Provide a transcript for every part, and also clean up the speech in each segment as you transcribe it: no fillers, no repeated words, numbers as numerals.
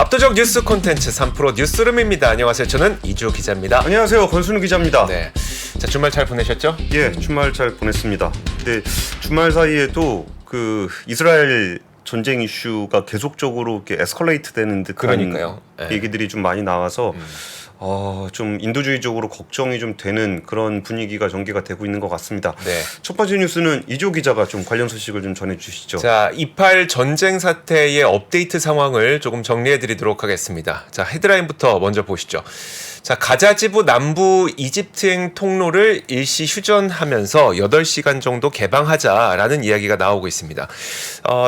압도적 뉴스 콘텐츠 3프로 뉴스룸입니다. 안녕하세요. 저는 이주 기자입니다. 안녕하세요. 권순우 기자입니다. 네. 자, 주말 잘 보내셨죠? 예, 주말 잘 보냈습니다. 근데 주말 사이에도 그 이스라엘 전쟁 이슈가 계속적으로 이렇게 에스컬레이트 되는 듯한 그러니까요. 얘기들이 좀 많이 나와서 좀 인도주의적으로 걱정이 좀 되는 그런 분위기가 전개가 되고 있는 것 같습니다. 네. 첫 번째 뉴스는 이조 기자가 좀 관련 소식을 좀 전해주시죠. 자, 이팔 전쟁 사태의 업데이트 상황을 조금 정리해드리도록 하겠습니다. 자, 헤드라인부터 먼저 보시죠. 자, 가자 지부 남부 이집트행 통로를 일시 휴전하면서 8시간 정도 개방하자라는 이야기가 나오고 있습니다.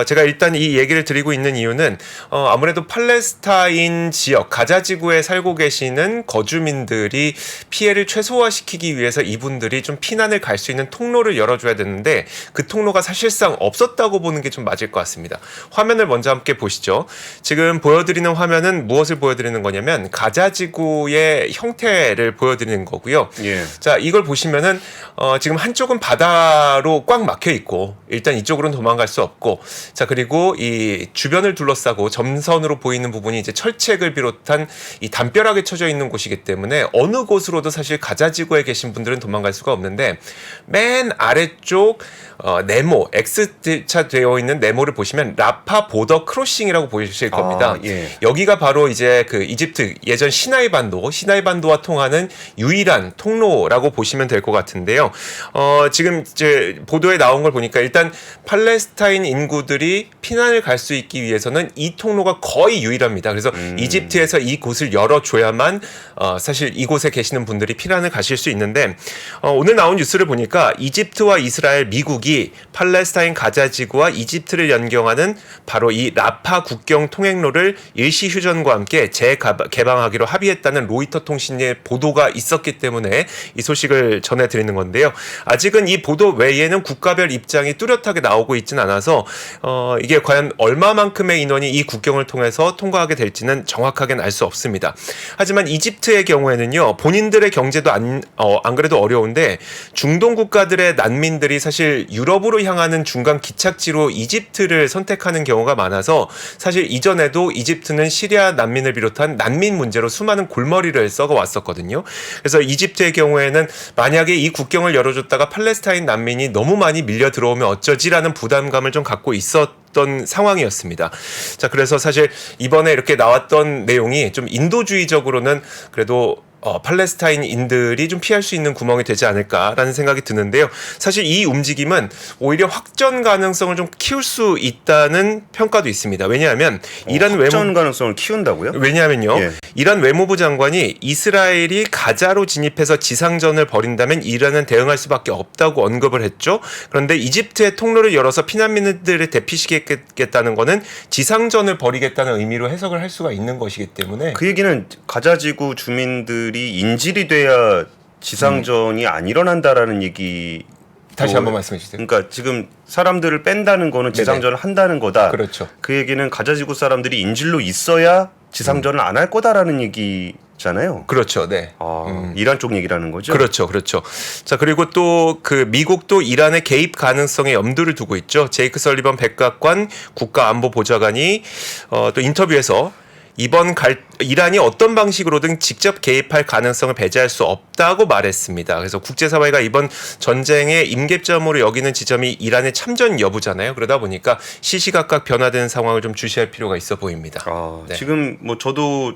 제가 일단 이 얘기를 드리고 있는 이유는 아무래도 팔레스타인 지역 가자 지구에 살고 계시는 거주민들이 피해를 최소화시키기 위해서 이분들이 좀 피난을 갈 수 있는 통로를 열어줘야 되는데 그 통로가 사실상 없었다고 보는 게 좀 맞을 것 같습니다. 화면을 먼저 함께 보시죠. 지금 보여드리는 화면은 무엇을 보여드리는 거냐면 가자 지구의 형태를 보여드리는 거고요. 예. 자, 이걸 보시면은 지금 한쪽은 바다로 꽉 막혀 있고 일단 이쪽으로는 도망갈 수 없고, 자, 그리고 이 주변을 둘러싸고 점선으로 보이는 부분이 이제 철책을 비롯한 이 담벼락에 쳐져 있는 곳이기 때문에 어느 곳으로도 사실 가자 지구에 계신 분들은 도망갈 수가 없는데, 맨 아래쪽 네모 X자 되어 있는 네모를 보시면 라파 보더 크로싱이라고 보이실 겁니다. 예. 여기가 바로 이제 그 이집트 예전 시나이 반도와 통하는 유일한 통로라고 보시면 될 것 같은데요. 지금 이제 보도에 나온 걸 보니까 일단 팔레스타인 인구들이 피난을 갈 수 있기 위해서는 이 통로가 거의 유일합니다. 그래서 이집트에서 이 곳을 열어줘야만 사실 이곳에 계시는 분들이 피난을 가실 수 있는데, 오늘 나온 뉴스를 보니까 이집트와 이스라엘, 미국이 팔레스타인 가자 지구와 이집트를 연결하는 바로 이 라파 국경 통행로를 일시 휴전과 함께 재개방하기로 합의했다는 로이터 통신의 보도가 있었기 때문에 이 소식을 전해드리는 건데요. 아직은 이 보도 외에는 국가별 입장이 뚜렷하게 나오고 있지는 않아서 이게 과연 얼마만큼의 인원이 이 국경을 통해서 통과하게 될지는 정확하게는 알 수 없습니다. 하지만 이집트의 경우에는요, 본인들의 경제도 안 그래도 어려운데 중동 국가들의 난민들이 사실 유럽으로 향하는 중간 기착지로 이집트를 선택하는 경우가 많아서 사실 이전에도 이집트는 시리아 난민을 비롯한 난민 문제로 수많은 골머리를 썩어 왔었거든요. 그래서 이집트의 경우에는 만약에 이 국경을 열어줬다가 팔레스타인 난민이 너무 많이 밀려 들어오면 어쩌지라는 부담감을 좀 갖고 있었던 상황이었습니다. 자, 그래서 사실 이번에 이렇게 나왔던 내용이 좀 인도주의적으로는 그래도 팔레스타인인들이 좀 피할 수 있는 구멍이 되지 않을까라는 생각이 드는데요. 사실 이 움직임은 오히려 확전 가능성을 좀 키울 수 있다는 평가도 있습니다. 왜냐하면 이란 확전 가능성을 키운다고요? 왜냐하면요, 예. 이란 외무부 장관이 이스라엘이 가자로 진입해서 지상전을 벌인다면 이란은 대응할 수밖에 없다고 언급을 했죠. 그런데 이집트의 통로를 열어서 피난민들을 대피시키겠다는 거는 지상전을 벌이겠다는 의미로 해석을 할 수가 있는 것이기 때문에, 그 얘기는 가자지구 주민들이 인질이 돼야 지상전이 안 일어난다라는 얘기. 다시 한번 말씀해 주세요. 그러니까 지금 사람들을 뺀다는 거는 지상전을 한다는 거다. 그렇죠. 그 얘기는 가자지구 사람들이 인질로 있어야 지상전을 안 할 거다라는 얘기잖아요. 그렇죠. 네. 이란 쪽 얘기라는 거죠. 그렇죠. 그렇죠. 자, 그리고 또 그 미국도 이란의 개입 가능성에 염두를 두고 있죠. 제이크 설리번 백악관 국가안보보좌관이 또 인터뷰에서 이란이 어떤 방식으로든 직접 개입할 가능성을 배제할 수 없다고 말했습니다. 그래서 국제사회가 이번 전쟁의 임계점으로 여기는 지점이 이란의 참전 여부잖아요. 그러다 보니까 시시각각 변화되는 상황을 좀 주시할 필요가 있어 보입니다. 네. 지금 뭐 저도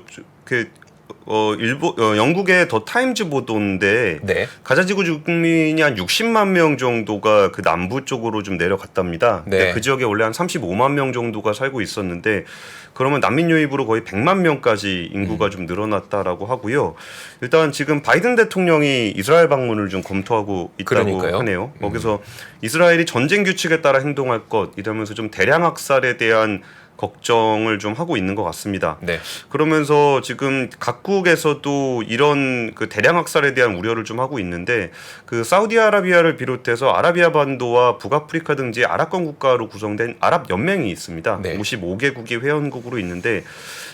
영국의 더 타임즈 보도인데, 네. 가자지구 주민이 한 60만 명 정도가 그 남부 쪽으로 좀 내려갔답니다. 네. 그 지역에 원래 한 35만 명 정도가 살고 있었는데, 그러면 난민 유입으로 거의 100만 명까지 인구가 좀 늘어났다라고 하고요. 일단 지금 바이든 대통령이 이스라엘 방문을 좀 검토하고 있다고 그러니까요. 하네요. 거기서 이스라엘이 전쟁 규칙에 따라 행동할 것 이러면서 좀 대량 학살에 대한 걱정을 좀 하고 있는 것 같습니다. 네. 그러면서 지금 각국에서도 이런 그 대량 학살에 대한 우려를 좀 하고 있는데, 그 사우디아라비아를 비롯해서 아라비아 반도와 북아프리카 등지 아랍권 국가로 구성된 아랍 연맹이 있습니다. 네. 55개국이 회원국으로 있는데,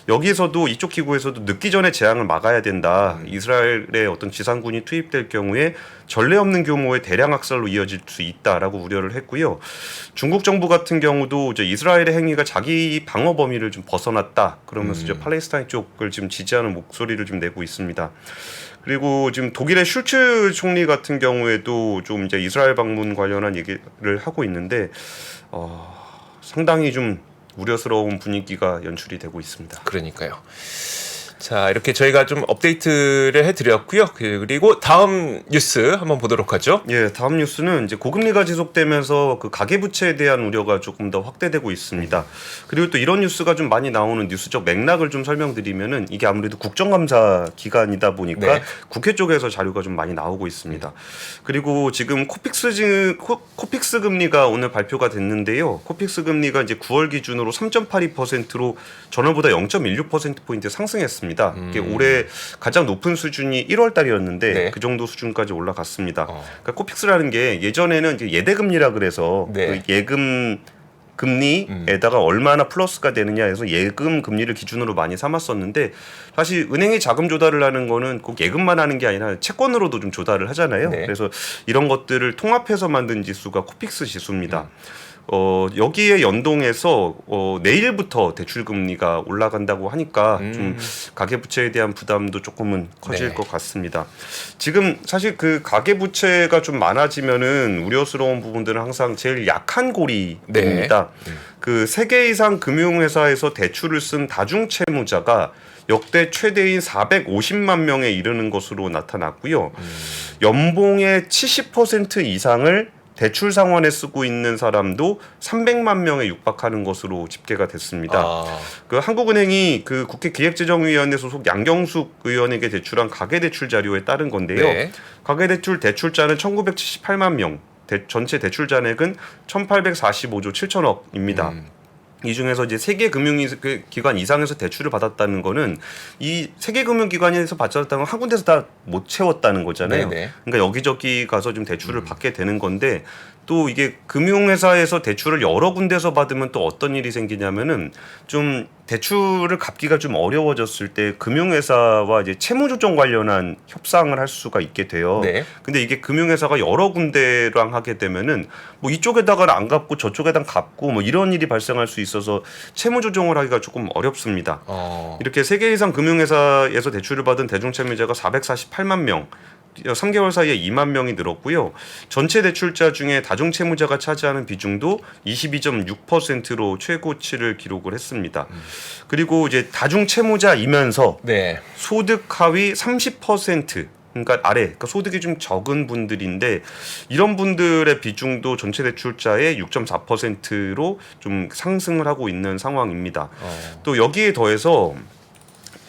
여기서도 이쪽 기구에서도 늦기 전에 재앙을 막아야 된다. 이스라엘의 어떤 지상군이 투입될 경우에 전례 없는 규모의 대량 학살로 이어질 수 있다라고 우려를 했고요. 중국 정부 같은 경우도 이제 이스라엘의 행위가 자기 이스라엘이 방어 범위를 좀 벗어났다. 그러면서 이제 팔레스타인 쪽을 지금 지지하는 목소리를 좀 내고 있습니다. 그리고 지금 독일의 슐츠 총리 같은 경우에도 좀 이제 이스라엘 방문 관련한 얘기를 하고 있는데 상당히 좀 우려스러운 분위기가 연출이 되고 있습니다. 그러니까요. 자, 이렇게 저희가 좀 업데이트를 해드렸고요. 그리고 다음 뉴스 한번 보도록 하죠. 예, 다음 뉴스는 이제 고금리가 지속되면서 그 가계부채에 대한 우려가 조금 더 확대되고 있습니다. 그리고 또 이런 뉴스가 좀 많이 나오는 뉴스적 맥락을 좀 설명드리면은 이게 아무래도 국정감사 기간이다 보니까 네. 국회 쪽에서 자료가 좀 많이 나오고 있습니다. 그리고 지금 코픽스 금리가 오늘 발표가 됐는데요. 코픽스 금리가 이제 9월 기준으로 3.82%로 전월보다 0.16%포인트 상승했습니다. 이게 올해 가장 높은 수준이 1월 달이었는데 네. 그 정도 수준까지 올라갔습니다. 그러니까 코픽스라는 게 예전에는 이제 예대금리라 그래서 네. 그 예금 금리에다가 얼마나 플러스가 되느냐 해서 예금 금리를 기준으로 많이 삼았었는데 사실 은행이 자금 조달을 하는 거는 꼭 예금만 하는 게 아니라 채권으로도 좀 조달을 하잖아요. 네. 그래서 이런 것들을 통합해서 만든 지수가 코픽스 지수입니다. 여기에 연동해서 내일부터 대출 금리가 올라간다고 하니까 좀 가계 부채에 대한 부담도 조금은 커질 네. 것 같습니다. 지금 사실 그 가계 부채가 좀 많아지면은 우려스러운 부분들은 항상 제일 약한 고리입니다. 그 3개 이상 금융회사에서 대출을 쓴 다중 채무자가 역대 최대인 450만 명에 이르는 것으로 나타났고요. 연봉의 70% 이상을 대출 상환에 쓰고 있는 사람도 300만 명에 육박하는 것으로 집계가 됐습니다. 그 한국은행이 그 국회 기획재정위원회 소속 양경숙 의원에게 제출한 가계대출 자료에 따른 건데요. 네. 가계대출 대출자는 1978만 명, 전체 대출 잔액은 1845조 7천억입니다. 이 중에서 이제 세계 금융기관 이상에서 대출을 받았다는 거는 이 세계 금융기관에서 받았다는 건 한 군데서 다 못 채웠다는 거잖아요. 네네. 그러니까 여기저기 가서 좀 대출을 받게 되는 건데 또 이게 금융회사에서 대출을 여러 군데서 받으면 또 어떤 일이 생기냐면은 좀 대출을 갚기가 좀 어려워졌을 때 금융회사와 이제 채무조정 관련한 협상을 할 수가 있게 돼요. 네. 근데 이게 금융회사가 여러 군데랑 하게 되면은 뭐 이쪽에다가는 안 갚고 저쪽에다 갚고 뭐 이런 일이 발생할 수 있어서 채무조정을 하기가 조금 어렵습니다. 이렇게 3개 이상 금융회사에서 대출을 받은 대중채무자가 448만 명, 3개월 사이에 2만 명이 늘었고요. 전체 대출자 중에 다중채무자가 차지하는 비중도 22.6%로 최고치를 기록을 했습니다. 그리고 이제 다중채무자이면서 네. 소득 하위 30% 그러니까 아래, 그러니까 소득이 좀 적은 분들인데 이런 분들의 비중도 전체 대출자의 6.4%로 좀 상승을 하고 있는 상황입니다. 또 여기에 더해서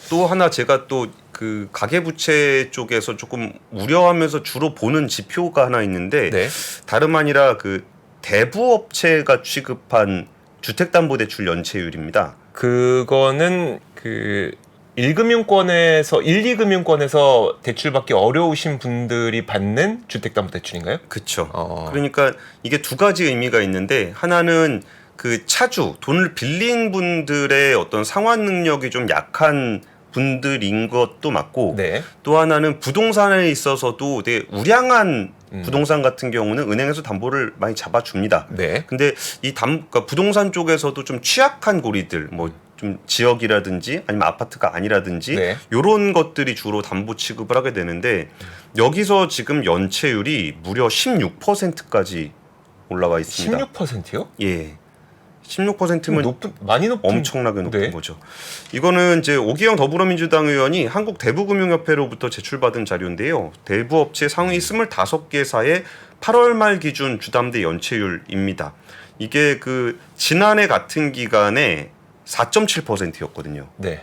또 하나 제가 또 그 가계부채 쪽에서 조금 우려하면서 주로 보는 지표가 하나 있는데 네. 다름 아니라 그 대부업체가 취급한 주택담보대출 연체율입니다. 그거는 그 1금융권에서 1, 2금융권에서 대출받기 어려우신 분들이 받는 주택담보대출인가요? 그렇죠. 그러니까 이게 두 가지 의미가 있는데 하나는 그 차주 돈을 빌린 분들의 어떤 상환 능력이 좀 약한 분들인 것도 맞고 네. 또 하나는 부동산에 있어서도 되게 우량한 부동산 같은 경우는 은행에서 담보를 많이 잡아줍니다. 네. 근데 그러니까 부동산 쪽에서도 좀 취약한 고리들 뭐 좀 지역이라든지 아니면 아파트가 아니라든지 네. 요런 것들이 주로 담보 취급을 하게 되는데 여기서 지금 연체율이 무려 16%까지 올라와 있습니다. 16%요? 예. 16%면 많이 높은 엄청나게 높은 네. 거죠. 이거는 이제 오기영 더불어민주당 의원이 한국 대부금융협회로부터 제출받은 자료인데요. 대부업체 상위 25개사의 8월 말 기준 주담대 연체율입니다. 이게 그 지난해 같은 기간에 4.7%였거든요. 네.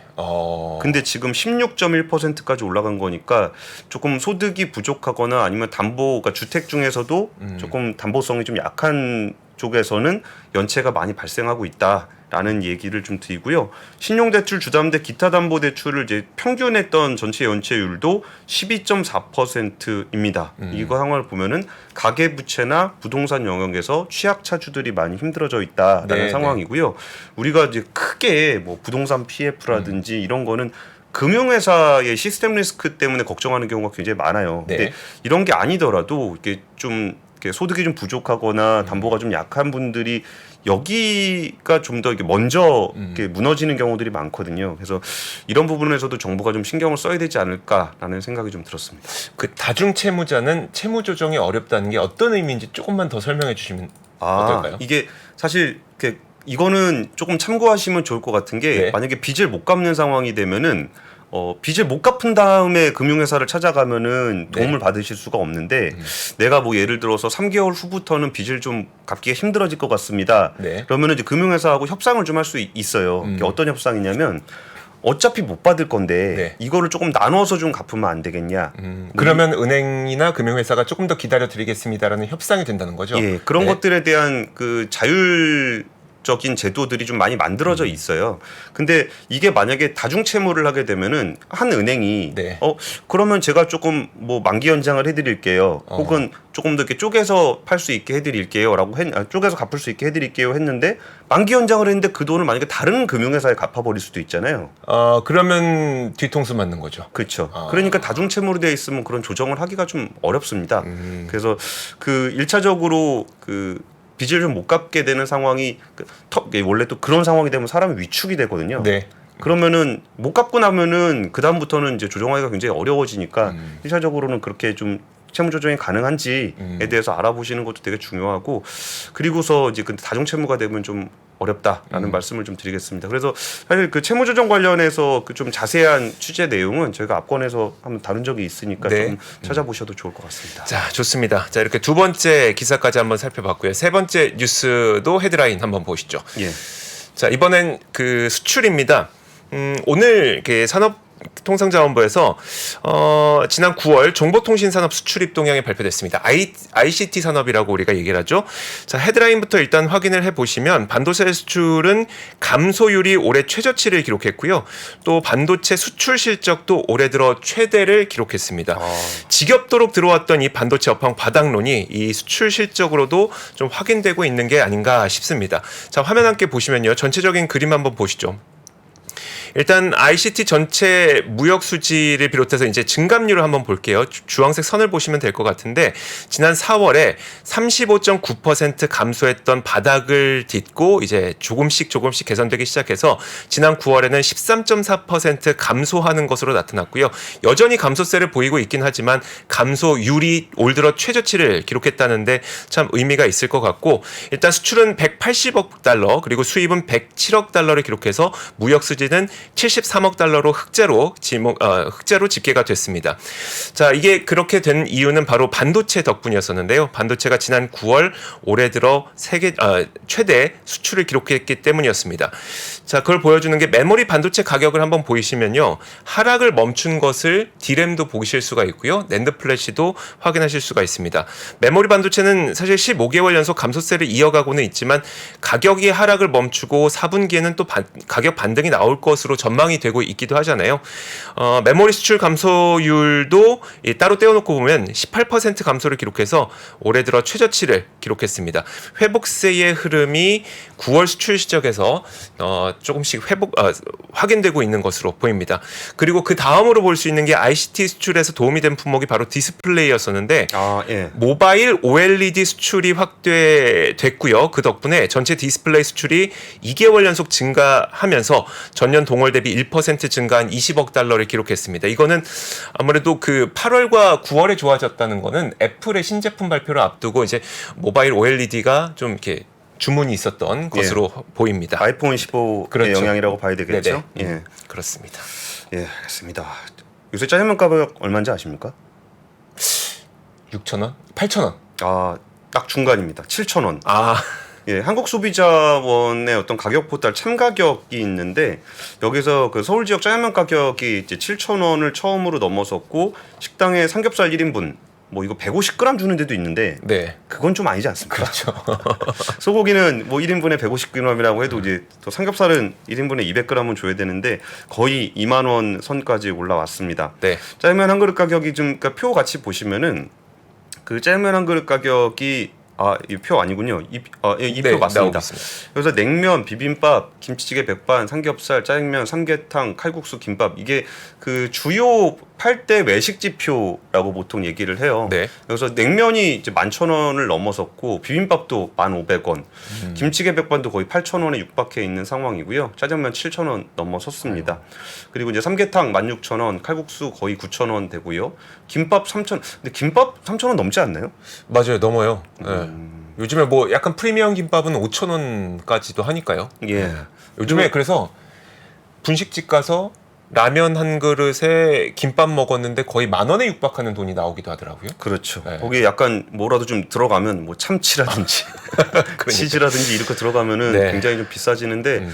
근데 지금 16.1%까지 올라간 거니까 조금 소득이 부족하거나 아니면 그러니까 주택 중에서도 조금 담보성이 좀 약한 쪽에서는 연체가 많이 발생하고 있다라는 얘기를 좀 드리고요. 신용대출 주담대 기타 담보대출을 이제 평균했던 전체 연체율도 12.4%입니다. 이거 상황을 보면은 가계부채나 부동산 영역에서 취약차주들이 많이 힘들어져 있다라는 네, 상황이고요. 우리가 이제 크게 뭐 부동산 PF라든지 이런 거는 금융회사의 시스템 리스크 때문에 걱정하는 경우가 굉장히 많아요. 네. 근데 이런 게 아니더라도 이게 좀 소득이 좀 부족하거나 담보가 좀 약한 분들이 여기가 좀 더 이렇게 먼저 이렇게 무너지는 경우들이 많거든요. 그래서 이런 부분에서도 정부가 좀 신경을 써야 되지 않을까라는 생각이 좀 들었습니다. 그 다중 채무자는 채무 조정이 어렵다는 게 어떤 의미인지 조금만 더 설명해 주시면 어떨까요? 이게 사실 이거는 조금 참고하시면 좋을 것 같은 게 네. 만약에 빚을 못 갚는 상황이 되면은 빚을 못 갚은 다음에 금융회사를 찾아가면은 도움을 받으실 수가 없는데 내가 뭐 예를 들어서 3개월 후부터는 빚을 좀 갚기가 힘들어질 것 같습니다. 네. 그러면은 이제 금융회사하고 협상을 좀 할 수 있어요. 이게 어떤 협상이냐면 어차피 못 받을 건데 네. 이거를 조금 나눠서 좀 갚으면 안 되겠냐. 그러면 은행이나 금융회사가 조금 더 기다려 드리겠습니다라는 협상이 된다는 거죠. 예, 그런 네. 것들에 대한 그 자율적인 제도들이 좀 많이 만들어져 있어요. 근데 이게 만약에 다중 채무를 하게 되면은 한 은행이 네. 그러면 제가 조금 뭐 만기 연장을 해드릴게요. 혹은 조금 더 이렇게 쪼개서 팔 수 있게 해드릴게요라고 쪼개서 갚을 수 있게 해드릴게요 했는데 만기 연장을 했는데 그 돈을 만약에 다른 금융회사에 갚아버릴 수도 있잖아요. 그러면 뒤통수 맞는 거죠. 그렇죠. 그러니까 다중 채무로 되어 있으면 그런 조정을 하기가 좀 어렵습니다. 그래서 그 1차적으로 그 빚을 좀 못 갚게 되는 상황이 원래 또 그런 상황이 되면 사람이 위축이 되거든요. 네. 그러면은 못 갚고 나면은 그 다음부터는 이제 조정하기가 굉장히 어려워지니까 1차적으로는 그렇게 좀 채무 조정이 가능한지에 대해서 알아보시는 것도 되게 중요하고 그리고서 이제 근데 다중 채무가 되면 좀 어렵다라는 말씀을 좀 드리겠습니다. 그래서 사실 그 채무 조정 관련해서 그 좀 자세한 취재 내용은 저희가 앞권에서 한번 다룬 적이 있으니까 네. 좀 찾아보셔도 좋을 것 같습니다. 자, 좋습니다. 자, 이렇게 두 번째 기사까지 한번 살펴봤고요. 세 번째 뉴스도 헤드라인 한번 보시죠. 예. 자, 이번엔 그 수출입니다. 오늘 그 산업통상자원부에서 지난 9월 정보통신산업 수출입 동향이 발표됐습니다. ICT 산업이라고 우리가 얘기를 하죠. 자, 헤드라인부터 일단 확인을 해보시면 반도체 수출은 감소율이 올해 최저치를 기록했고요. 또 반도체 수출 실적도 올해 들어 최대를 기록했습니다. 지겹도록 들어왔던 이 반도체 업황 바닥론이 이 수출 실적으로도 좀 확인되고 있는 게 아닌가 싶습니다. 자, 화면 함께 보시면요. 전체적인 그림 한번 보시죠. 일단 ICT 전체 무역 수지를 비롯해서 이제 증감률을 한번 볼게요. 주황색 선을 보시면 될 것 같은데 지난 4월에 35.9% 감소했던 바닥을 딛고 이제 조금씩 개선되기 시작해서 지난 9월에는 13.4% 감소하는 것으로 나타났고요. 여전히 감소세를 보이고 있긴 하지만 감소율이 올 들어 최저치를 기록했다는데 참 의미가 있을 것 같고 일단 수출은 180억 달러 그리고 수입은 107억 달러를 기록해서 무역 수지는 73억 달러로 흑자로 집계가 됐습니다. 자, 이게 그렇게 된 이유는 바로 반도체 덕분이었었는데요. 반도체가 지난 9월 올해 들어 최대 수출을 기록했기 때문이었습니다. 자, 그걸 보여주는 게 메모리 반도체 가격을 한번 보이시면요. 하락을 멈춘 것을 D램도 보실 수가 있고요. 낸드 플래시도 확인하실 수가 있습니다. 메모리 반도체는 사실 15개월 연속 감소세를 이어가고는 있지만 가격이 하락을 멈추고 4분기에는 또 가격 반등이 나올 것으로 전망이 되고 있기도 하잖아요. 메모리 수출 감소율도 따로 떼어놓고 보면 18% 감소를 기록해서 올해 들어 최저치를 기록했습니다. 회복세의 흐름이 9월 수출 시적에서 조금씩 확인되고 있는 것으로 보입니다. 그리고 그 다음으로 볼 수 있는 게 ICT 수출에서 도움이 된 품목이 바로 디스플레이였었는데 예. 모바일 OLED 수출이 확대됐고요. 그 덕분에 전체 디스플레이 수출이 2개월 연속 증가하면서 전년 동월 대비 1% 증가한 20억 달러를 기록했습니다. 이거는 아무래도 그 8월과 9월에 좋아졌다는 거는 애플의 신제품 발표를 앞두고 이제 모바일 OLED가 좀 이렇게 주문이 있었던 것으로 보입니다. 아이폰 15의 그렇죠. 영향이라고 봐야 되겠죠? 네네. 예. 그렇습니다. 예, 알겠습니다. 요새 짜장면 가격 얼마인지 아십니까? 6,000원? 8,000원? 딱 중간입니다. 7,000원. 예, 한국소비자원의 어떤 가격 포털 참가격이 있는데 여기서 그 서울 지역 짜장면 가격이 이제 7,000원을 처음으로 넘어섰고 식당에 삼겹살 1인분 뭐 이거 150g 주는 데도 있는데 네. 그건 좀 아니지 않습니까? 그렇죠. 소고기는 뭐 1인분에 150g이라고 해도 이제 또 삼겹살은 1인분에 200g은 줘야 되는데 거의 2만 원 선까지 올라왔습니다. 네. 짜장면 한 그릇 가격이 좀 그러니까 표 같이 보시면은 그 짜장면 한 그릇 가격이 이 표 아니군요. 이 표 네, 맞습니다. 있습니다. 그래서 냉면, 비빔밥, 김치찌개 백반, 삼겹살, 짜장면, 삼계탕, 칼국수, 김밥 이게 그 주요 8대 외식 지표라고 보통 얘기를 해요. 네. 그래서 냉면이 이제 11,000원을 넘어섰고 비빔밥도 1,500원, 김치게 백반도 거의 8,000원에 육박해 있는 상황이고요. 짜장면 7,000원 넘어섰습니다. 그리고 이제 삼계탕 16,000원, 칼국수 거의 9,000원 되고요. 김밥 3,000원. 근데 김밥 3,000원 넘지 않나요? 맞아요, 넘어요. 네. 요즘에 뭐 약간 프리미엄 김밥은 5,000원까지도 하니까요. 예. 요즘에 그래서 분식집 가서 라면 한 그릇에 김밥 먹었는데 거의 10,000원에 육박하는 돈이 나오기도 하더라고요. 그렇죠. 네. 거기에 약간 뭐라도 좀 들어가면 뭐 참치라든지 치즈라든지 이렇게 들어가면은 네. 굉장히 좀 비싸지는데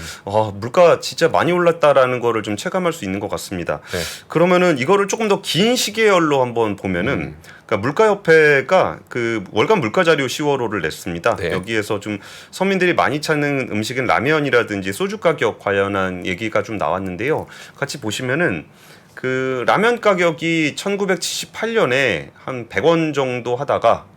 물가 진짜 많이 올랐다라는 거를 좀 체감할 수 있는 것 같습니다. 네. 그러면은 이거를 조금 더 긴 시계열로 한번 보면은 그러니까 물가협회가 그 월간 물가자료 10월호를 냈습니다. 네. 여기에서 좀 서민들이 많이 찾는 음식인 라면이라든지 소주 가격 관련한 얘기가 좀 나왔는데요. 같이 보시면은 그 라면 가격이 1978년에 한 100원 정도 하다가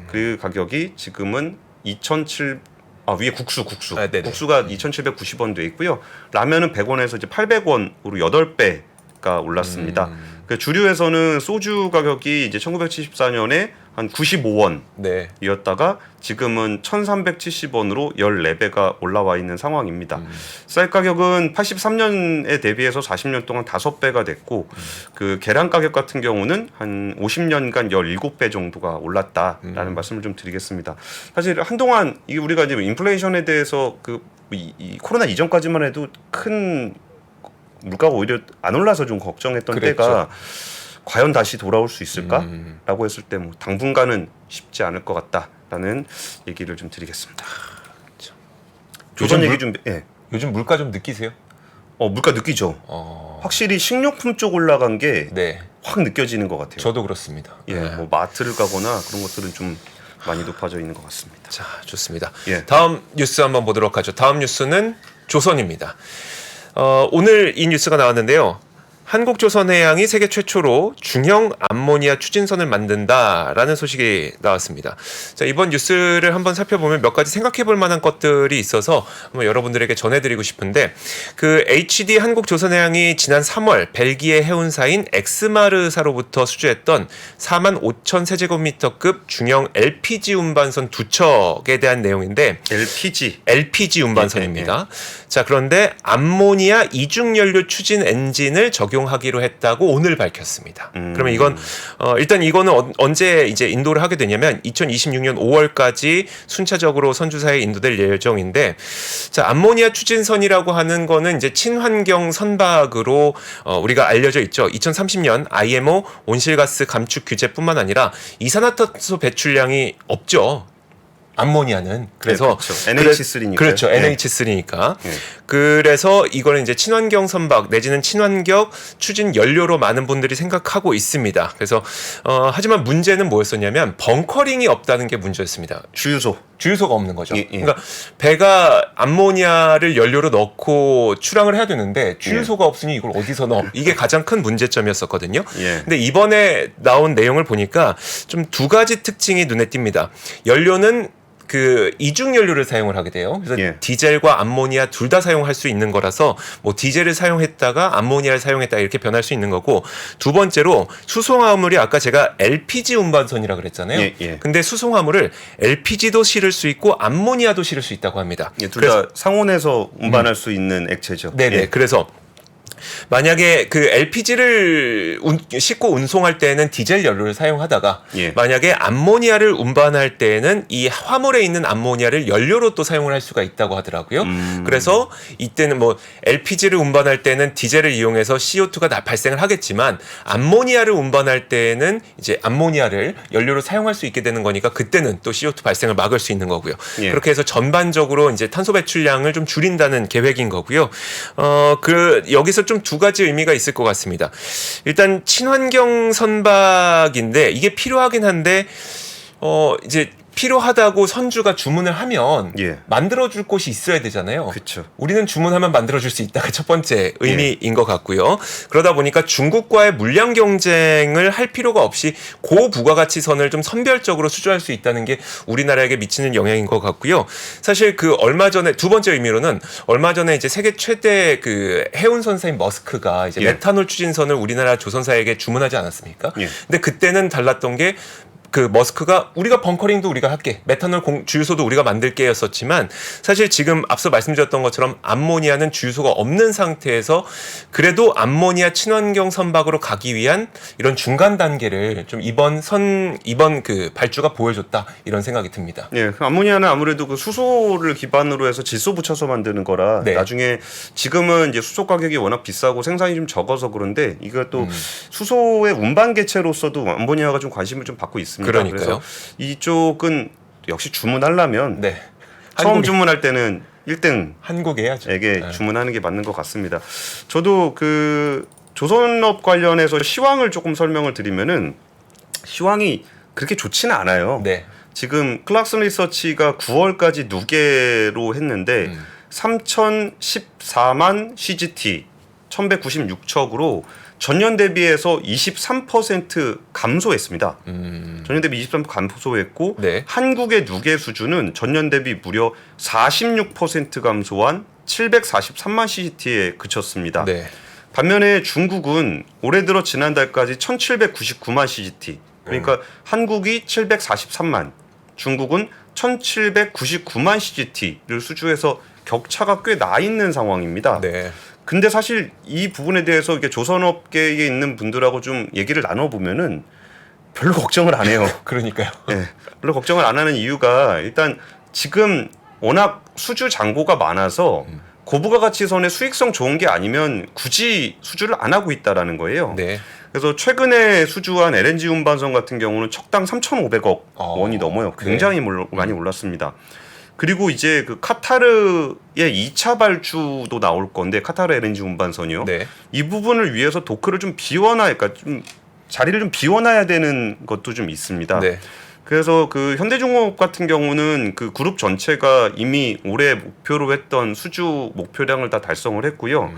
그 가격이 지금은 위에 국수. 아, 네네. 국수가 2,790원 돼 있고요. 라면은 100원에서 이제 800원으로 8배가 올랐습니다. 그 주류에서는 소주 가격이 이제 1974년에 한 95원 네. 이었다가 지금은 1,370원으로 14배가 올라와 있는 상황입니다. 쌀 가격은 83년에 대비해서 40년 동안 5배가 됐고 그 계란 가격 같은 경우는 한 50년간 17배 정도가 올랐다라는 말씀을 좀 드리겠습니다. 사실 한동안 이게 우리가 이제 인플레이션에 대해서 이 코로나 이전까지만 해도 큰 물가가 오히려 안 올라서 좀 걱정했던 그랬죠. 때가 과연 다시 돌아올 수 있을까라고 했을 때 뭐 당분간은 쉽지 않을 것 같다라는 얘기를 좀 드리겠습니다. 조선 얘기 좀 요즘 물가 좀 느끼세요? 물가 느끼죠. 확실히 식료품 쪽 올라간 게 확 네. 느껴지는 것 같아요. 저도 그렇습니다. 뭐 마트를 가거나 그런 것들은 좀 많이 높아져 있는 것 같습니다. 자, 좋습니다. 예. 다음 뉴스 한번 보도록 하죠. 다음 뉴스는 조선입니다. 오늘 이 뉴스가 나왔는데요. 한국조선해양이 세계 최초로 중형 암모니아 추진선을 만든다라는 소식이 나왔습니다. 자, 이번 뉴스를 한번 살펴보면 몇 가지 생각해볼 만한 것들이 있어서 한번 여러분들에게 전해드리고 싶은데 그 HD 한국조선해양이 지난 3월 벨기에 해운사인 엑스마르사로부터 수주했던 45,000 세제곱미터급 중형 LPG 운반선 2척에 대한 내용인데 LPG 운반선입니다. 자, 그런데 암모니아 이중연료 추진 엔진을 적용하기로 했다고 오늘 밝혔습니다. 그러면 이건 일단 이거는 언제 이제 인도를 하게 되냐면 2026년 5월까지 순차적으로 선주사에 인도될 예정인데, 자, 암모니아 추진선이라고 하는 거는 이제 친환경 선박으로 우리가 알려져 있죠. 2030년 IMO 온실가스 감축 규제뿐만 아니라 이산화탄소 배출량이 없죠. 암모니아는. 그래서 그렇죠. NH3니까. 그렇죠. NH3니까. 그래서 이거는 이제 친환경 선박 내지는 친환경 추진 연료로 많은 분들이 생각하고 있습니다. 그래서 하지만 문제는 뭐였었냐면 벙커링이 없다는 게 문제였습니다. 주유소가 없는 거죠. 그러니까 배가 암모니아를 연료로 넣고 출항을 해야 되는데 주유소가 없으니 이걸 어디서 넣어? 이게 가장 큰 문제점이었었거든요. 근데 이번에 나온 내용을 보니까 좀 두 가지 특징이 눈에 띕니다. 연료는 그 이중 연료를 사용을 하게 돼요. 그래서 디젤과 암모니아 둘 다 사용할 수 있는 거라서 뭐 디젤을 사용했다가 암모니아를 사용했다 이렇게 변할 수 있는 거고, 두 번째로 수송화물이 아까 제가 LPG 운반선이라 그랬잖아요. 근데 수송화물을 LPG도 실을 수 있고 암모니아도 실을 수 있다고 합니다. 둘 다 상온에서 운반할 수 있는 액체죠. 네네. 그래서 만약에 그 LPG를 싣고 운송할 때는 디젤 연료를 사용하다가 만약에 암모니아를 운반할 때는 이 화물에 있는 암모니아를 연료로 또 사용을 할 수가 있다고 하더라고요. 그래서 이때는 뭐 LPG를 운반할 때는 디젤을 이용해서 CO2가 발생을 하겠지만 암모니아를 운반할 때는 이제 암모니아를 연료로 사용할 수 있게 되는 거니까 그때는 또 CO2 발생을 막을 수 있는 거고요. 그렇게 해서 전반적으로 이제 탄소 배출량을 좀 줄인다는 계획인 거고요. 여기서 좀 두 가지 의미가 있을 것 같습니다. 일단 친환경 선박인데 이게 필요하긴 한데 이제 필요하다고 선주가 주문을 하면 예. 만들어줄 곳이 있어야 되잖아요. 그렇죠. 우리는 주문하면 만들어줄 수 있다가 첫 번째 의미인 것 같고요. 그러다 보니까 중국과의 물량 경쟁을 할 필요가 없이 고부가가치선을 좀 선별적으로 수주할 수 있다는 게 우리나라에게 미치는 영향인 것 같고요. 사실 그 얼마 전에 두 번째 의미로는 얼마 전에 이제 세계 최대 그 해운선사인 머스크가 이제 예. 메탄올 추진선을 우리나라 조선사에게 주문하지 않았습니까? 예. 근데 그때는 달랐던 게 그 머스크가 우리가 벙커링도 우리가 할게, 메탄올 주유소도 우리가 만들게였었지만 사실 지금 앞서 말씀드렸던 것처럼 암모니아는 주유소가 없는 상태에서 그래도 암모니아 친환경 선박으로 가기 위한 이런 중간 단계를 좀 이번 그 발주가 보여줬다 이런 생각이 듭니다. 예, 그 암모니아는 아무래도 그 수소를 기반으로 해서 질소 붙여서 만드는 거라 네. 나중에 지금은 이제 수소 가격이 워낙 비싸고 생산이 좀 적어서 그런데 이거 또 수소의 운반 개체로서도 암모니아가 좀 관심을 좀 받고 있습니다. 그러니까요. 그래서 이쪽은 역시 주문하려면 네. 처음 주문할 때는 1등 한국에 해야죠. 에게 네. 주문하는 게 맞는 것 같습니다. 저도 그 조선업 관련해서 시황을 조금 설명을 드리면은 시황이 그렇게 좋지는 않아요. 네. 지금 클락슨 리서치가 9월까지 누계로 했는데 3,014만 CGT 1,196척으로 전년 대비해서 23% 감소했습니다. 전년 대비 23% 감소했고 네. 한국의 누계 수준은 전년 대비 무려 46% 감소한 743만 CGT에 그쳤습니다. 네. 반면에 중국은 올해 들어 지난달까지 1,799만 CGT. 그러니까 한국이 743만, 중국은 1,799만 CGT를 수주해서 격차가 꽤 나 있는 상황입니다. 네. 근데 사실 이 부분에 대해서 이렇게 조선업계에 있는 분들하고 좀 얘기를 나눠보면은 별로 걱정을 안 해요. 그러니까요. 네, 별로 걱정을 안 하는 이유가 일단 지금 워낙 수주 잔고가 많아서 고부가가치선의 수익성 좋은 게 아니면 굳이 수주를 안 하고 있다라는 거예요. 네. 그래서 최근에 수주한 LNG 운반선 같은 경우는 척당 3,500억 원이 넘어요. 굉장히 많이 올랐습니다. 그리고 이제 그 카타르의 2차 발주도 나올 건데 카타르 LNG 운반선이요. 네. 이 부분을 위해서 도크를 좀 그러니까 좀 자리를 좀 비워놔야 되는 것도 좀 있습니다. 네. 그래서 그 현대중공업 같은 경우는 그 그룹 전체가 이미 올해 목표로 했던 수주 목표량을 다 달성을 했고요.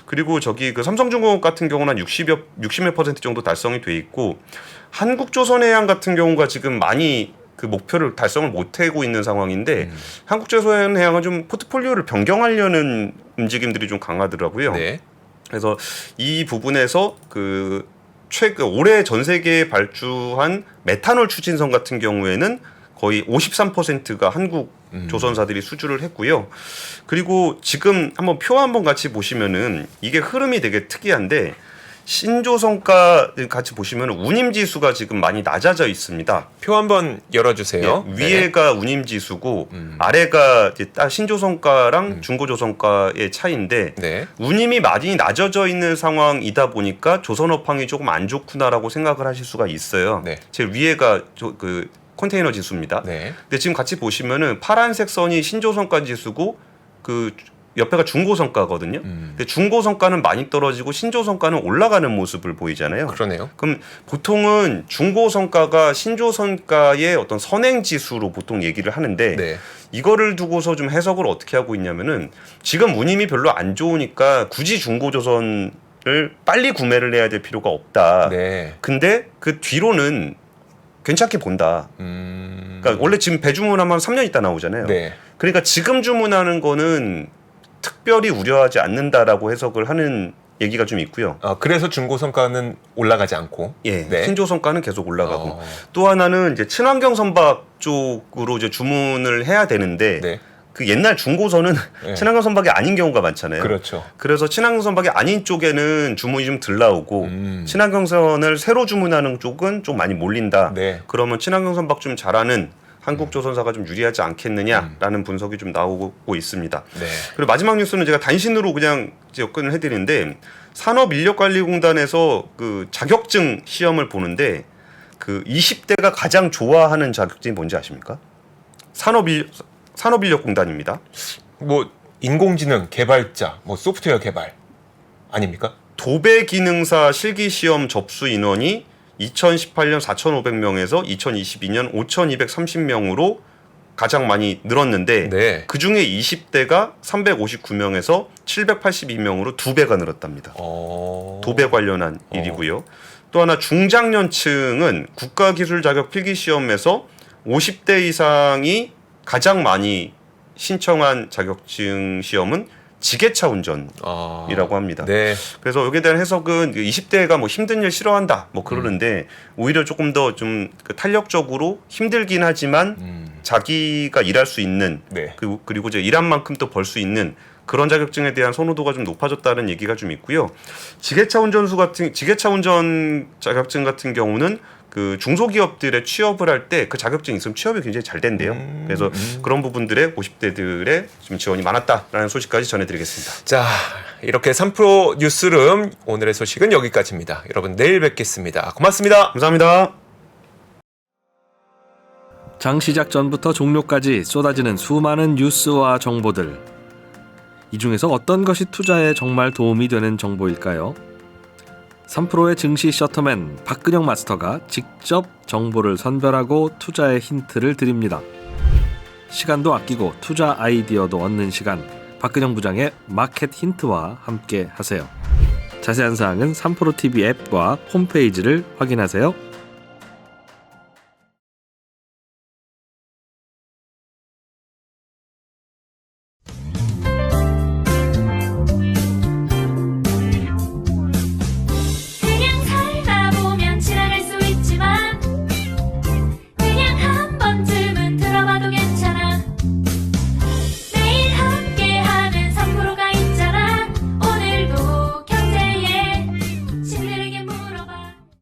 그리고 저기 그 삼성중공업 같은 경우는 한 60몇 % 정도 달성이 돼 있고 한국조선해양 같은 경우가 지금 많이 그 목표를 달성을 못하고 있는 상황인데 한국조선해양은 좀 포트폴리오를 변경하려는 움직임들이 좀 강하더라고요. 네. 그래서 이 부분에서 그 올해 전 세계에 발주한 메탄올 추진선 같은 경우에는 거의 53%가 한국 조선사들이 수주를 했고요. 그리고 지금 한번 표 한번 같이 보시면은 이게 흐름이 되게 특이한데 신조선가 같이 보시면 운임 지수가 지금 많이 낮아져 있습니다. 표 한번 열어주세요. 예, 위에가 운임 지수고 아래가 이제 신조선가랑 중고조선가의 차이인데 네. 운임이 많이 낮아져 있는 상황이다 보니까 조선업황이 조금 안 좋구나라고 생각을 하실 수가 있어요. 네. 제일 위에가 그 컨테이너 지수입니다. 네. 근데 지금 같이 보시면은 파란색 선이 신조선가 지수고 그 옆에가 중고성가거든요. 근데 중고성가는 많이 떨어지고 신조성가는 올라가는 모습을 보이잖아요. 그러네요. 그럼 보통은 중고성가가 신조성가의 어떤 선행지수로 보통 얘기를 하는데 네. 이거를 두고서 좀 해석을 어떻게 하고 있냐면은 지금 운임이 별로 안 좋으니까 굳이 중고조선을 빨리 구매를 해야 될 필요가 없다. 네. 근데 그 뒤로는 괜찮게 본다. 그러니까 원래 지금 배주문하면 3년 있다 나오잖아요. 네. 그러니까 지금 주문하는 거는 특별히 우려하지 않는다라고 해석을 하는 얘기가 좀 있고요. 그래서 중고성가는 올라가지 않고. 예, 네. 신조선가는 계속 올라가고 또 하나는 이제 친환경 선박 쪽으로 이제 주문을 해야 되는데 네. 그 옛날 중고선은 네. 친환경 선박이 아닌 경우가 많잖아요. 그렇죠. 그래서 친환경 선박이 아닌 쪽에는 주문이 좀 덜 나오고 친환경선을 새로 주문하는 쪽은 좀 많이 몰린다. 네. 그러면 친환경 선박 좀 잘하는 한국 조선사가 좀 유리하지 않겠느냐라는 분석이 좀 나오고 있습니다. 네. 그리고 마지막 뉴스는 제가 단신으로 그냥 이제 접근을 해드리는데 산업인력관리공단에서 그 자격증 시험을 보는데 그 20대가 가장 좋아하는 자격증이 뭔지 아십니까? 산업인력공단입니다. 뭐 인공지능 개발자, 뭐 소프트웨어 개발 아닙니까? 도배 기능사 실기 시험 접수 인원이 2018년 4,500명에서 2022년 5,230명으로 가장 많이 늘었는데 네. 그중에 20대가 359명에서 782명으로 2배가 늘었답니다. 2배 관련한 일이고요. 또 하나 중장년층은 국가기술 자격 필기시험에서 50대 이상이 가장 많이 신청한 자격증 시험은 지게차 운전이라고 합니다. 네. 그래서 여기에 대한 해석은 20대가 뭐 힘든 일 싫어한다 뭐 그러는데 오히려 조금 더 좀 탄력적으로 힘들긴 하지만 자기가 일할 수 있는 네. 그리고 이제 일한 만큼 또 벌 수 있는 그런 자격증에 대한 선호도가 좀 높아졌다는 얘기가 좀 있고요. 지게차 운전 자격증 같은 경우는 그 중소기업들의 취업을 할 때 그 자격증이 있으면 취업이 굉장히 잘 된대요. 그래서 그런 부분들에 50대들의 좀 지원이 많았다라는 소식까지 전해드리겠습니다. 자, 이렇게 3프로 뉴스룸 오늘의 소식은 여기까지입니다. 여러분 내일 뵙겠습니다. 고맙습니다. 감사합니다. 장 시작 전부터 종료까지 쏟아지는 수많은 뉴스와 정보들. 이 중에서 어떤 것이 투자에 정말 도움이 되는 정보일까요? 3프로의 증시 셔터맨 박근영 마스터가 직접 정보를 선별하고 투자의 힌트를 드립니다. 시간도 아끼고 투자 아이디어도 얻는 시간, 박근영 부장의 마켓 힌트와 함께 하세요. 자세한 사항은 3프로 TV 앱과 홈페이지를 확인하세요.